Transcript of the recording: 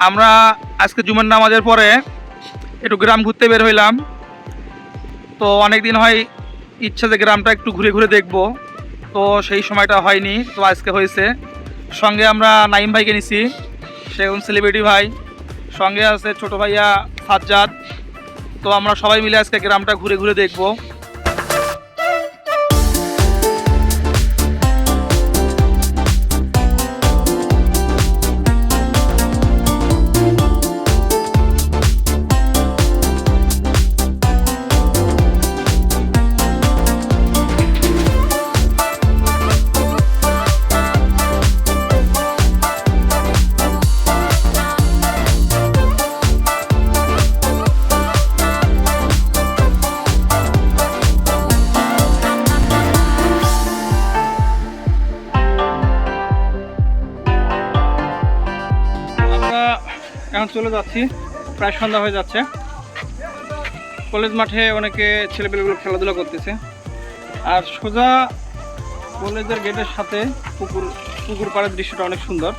আমরা আজকে জুমার নামাজের পরে একটু গ্রাম ঘুরতে বের হইলাম। তো অনেক দিন হয় ইচ্ছা যে গ্রামটা একটু ঘুরে ঘুরে দেখব, তো সেই সময়টা হয়নি, তো আজকে হয়েছে। সঙ্গে আমরা নাইম ভাইকে নিছি, সে এখন সেলিব্রিটি ভাই। সঙ্গে আছে ছোট ভাইয়া সাজ্জাদ। তো আমরা সবাই মিলে আজকে গ্রামটা ঘুরে ঘুরে দেখব। এখন চলে যাচ্ছি, প্রায় সন্ধ্যা হয়ে যাচ্ছে। কলেজ মাঠে অনেকে ছেলেপেলেগুলো খেলাধুলা করতেছে, আর সোজা কলেজের গেটের সাথে পুকুর পাড়ের দৃশ্যটা অনেক সুন্দর।